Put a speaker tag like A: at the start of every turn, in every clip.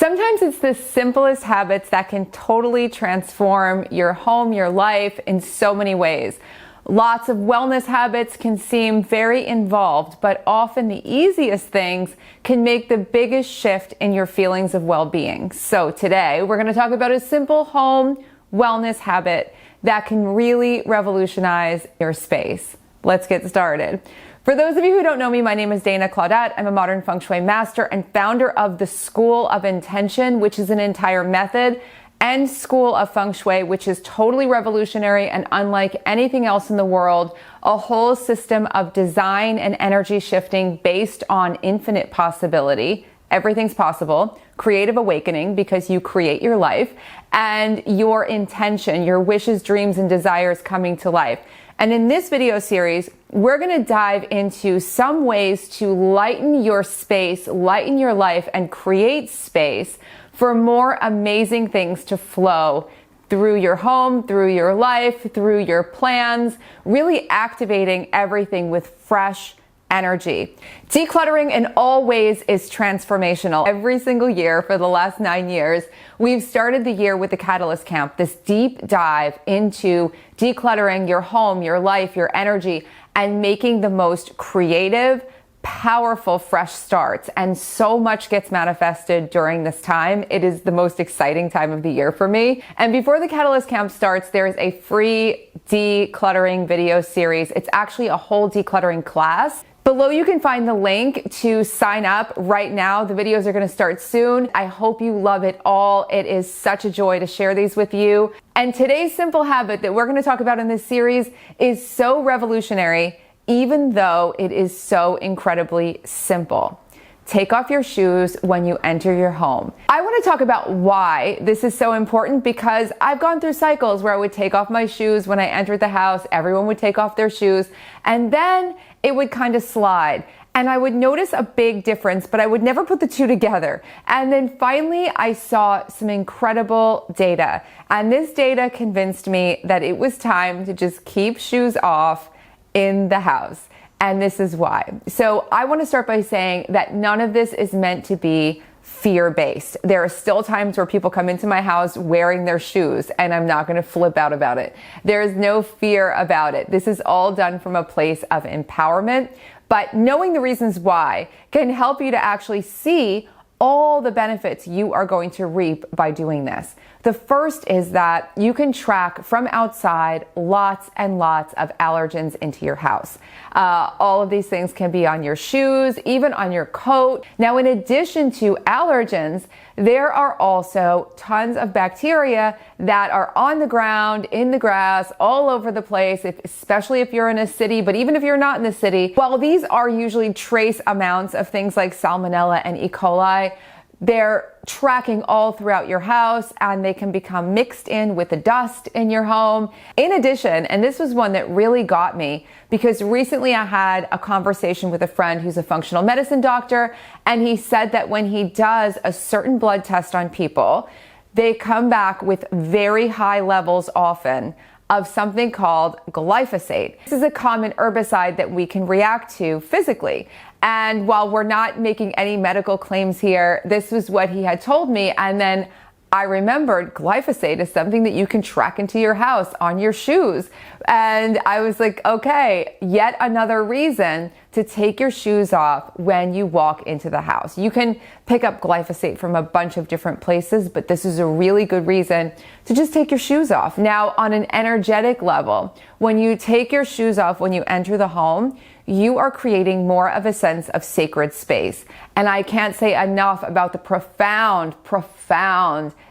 A: Sometimes it's the simplest habits that can totally transform your home, your life in so many ways. Lots of wellness habits can seem very involved, but often the easiest things can make the biggest shift in your feelings of well-being. So today we're going to talk about a simple home wellness habit that can really revolutionize your space. Let's get started. For those of you who don't know me, my name is Claudat. I'm a modern Feng Shui master and founder of the School of Intention, which is an entire method, and School of Feng Shui, which is totally revolutionary and unlike anything else in the world, a whole system of design and energy shifting based on infinite possibility. Everything's possible, creative awakening because you create your life, and your intention, your wishes, dreams, and desires coming to life. And in this video series, we're going to dive into some ways to lighten your space, lighten your life, and create space for more amazing things to flow through your home, through your life, through your plans, really activating everything with fresh energy. Decluttering in all ways is transformational. Every single year for the last 9 years, we've started the year with the Catalyst Camp, this deep dive into decluttering your home, your life, your energy, and making the most creative, powerful, fresh starts. And so much gets manifested during this time. It is the most exciting time of the year for me. And before the Catalyst Camp starts, there is a free decluttering video series. It's actually a whole decluttering class. Below you can find the link to sign up right now. The videos are going to start soon. I hope you love it all. It is such a joy to share these with you. And today's simple habit that we're going to talk about in this series is so revolutionary, even though it is so incredibly simple. Take off your shoes when you enter your home. I want to talk about why this is so important, because I've gone through cycles where I would take off my shoes when I entered the house. Everyone would take off their shoes, and then it would kind of slide. And I would notice a big difference, but I would never put the two together. And then finally, I saw some incredible data. And this data convinced me that it was time to just keep shoes off in the house. And this is why. So I want to start by saying that none of this is meant to be fear-based. There are still times where people come into my house wearing their shoes, and I'm not going to flip out about it. There is no fear about it. This is all done from a place of empowerment, but knowing the reasons why can help you to actually see all the benefits you are going to reap by doing this. The first is that you can track from outside lots and lots of allergens into your house. All of these things can be on your shoes, even on your coat. Now, in addition to allergens, there are also tons of bacteria that are on the ground, in the grass, all over the place, especially if you're in a city, but even if you're not in the city. While these are usually trace amounts of things like Salmonella and E. coli, they're tracking all throughout your house, and they can become mixed in with the dust in your home. In addition, and this was one that really got me, because recently I had a conversation with a friend who's a functional medicine doctor, and he said that when he does a certain blood test on people, they come back with very high levels often of something called glyphosate. This is a common herbicide that we can react to physically. And while we're not making any medical claims here, this was what he had told me. And then I remembered glyphosate is something that you can track into your house on your shoes. And I was like, okay, yet another reason to take your shoes off when you walk into the house. You can pick up glyphosate from a bunch of different places, but this is a really good reason to just take your shoes off. Now, on an energetic level, when you take your shoes off when you enter the home, you are creating more of a sense of sacred space. And I can't say enough about the profound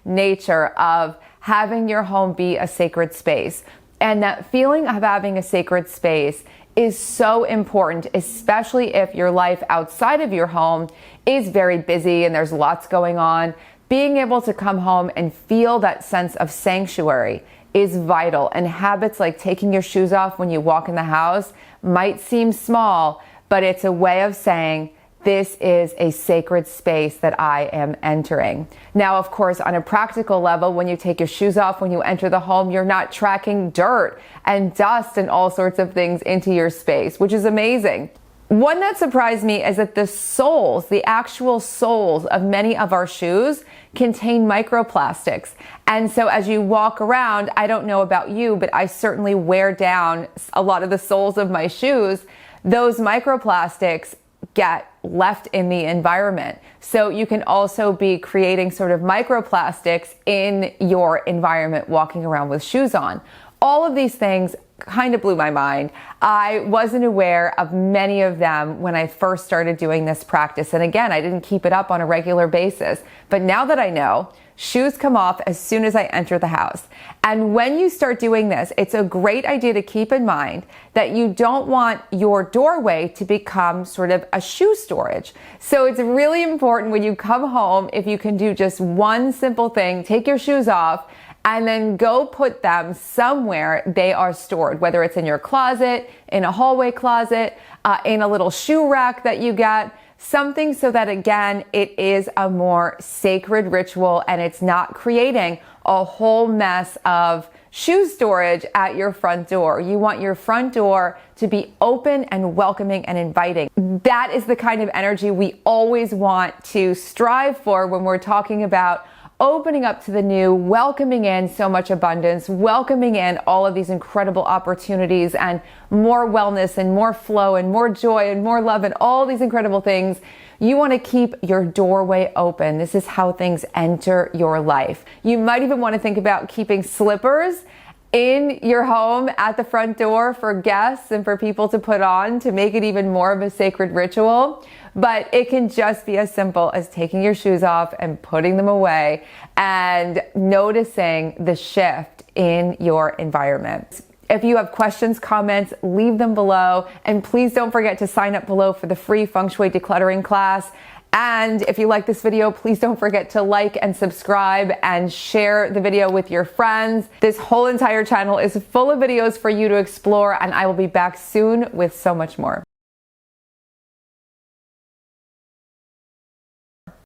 A: nature of having your home be a sacred space. And that feeling of having a sacred space is so important, especially if your life outside of your home is very busy and there's lots going on. Being able to come home and feel that sense of sanctuary is vital. And habits like taking your shoes off when you walk in the house might seem small, but it's a way of saying, this is a sacred space that I am entering. Now, of course, on a practical level, when you take your shoes off, when you enter the home, you're not tracking dirt and dust and all sorts of things into your space, which is amazing. One that surprised me is that the soles, the actual soles of many of our shoes contain microplastics. And so as you walk around, I don't know about you, but I certainly wear down a lot of the soles of my shoes. Those microplastics get left in the environment. So you can also be creating sort of microplastics in your environment walking around with shoes on. All of these things kind of blew my mind. I wasn't aware of many of them when I first started doing this practice. And again, I didn't keep it up on a regular basis. But now that I know, shoes come off as soon as I enter the house. And when you start doing this, it's a great idea to keep in mind that you don't want your doorway to become sort of a shoe storage. So it's really important when you come home, if you can do just one simple thing, take your shoes off, and then go put them somewhere they are stored, whether it's in your closet, in a hallway closet, in a little shoe rack that you get, something so that, again, it is a more sacred ritual and it's not creating a whole mess of shoe storage at your front door. You want your front door to be open and welcoming and inviting. That is the kind of energy we always want to strive for when we're talking about opening up to the new, welcoming in so much abundance, welcoming in all of these incredible opportunities and more wellness and more flow and more joy and more love and all these incredible things. You want to keep your doorway open. This is how things enter your life. You might even want to think about keeping slippers in your home at the front door for guests and for people to put on to make it even more of a sacred ritual. But it can just be as simple as taking your shoes off and putting them away and noticing the shift in your environment. If you have questions, comments, leave them below. And please don't forget to sign up below for the free Feng Shui decluttering class. And if you like this video, please don't forget to like and subscribe and share the video with your friends. This whole entire channel is full of videos for you to explore, and I will be back soon with so much more.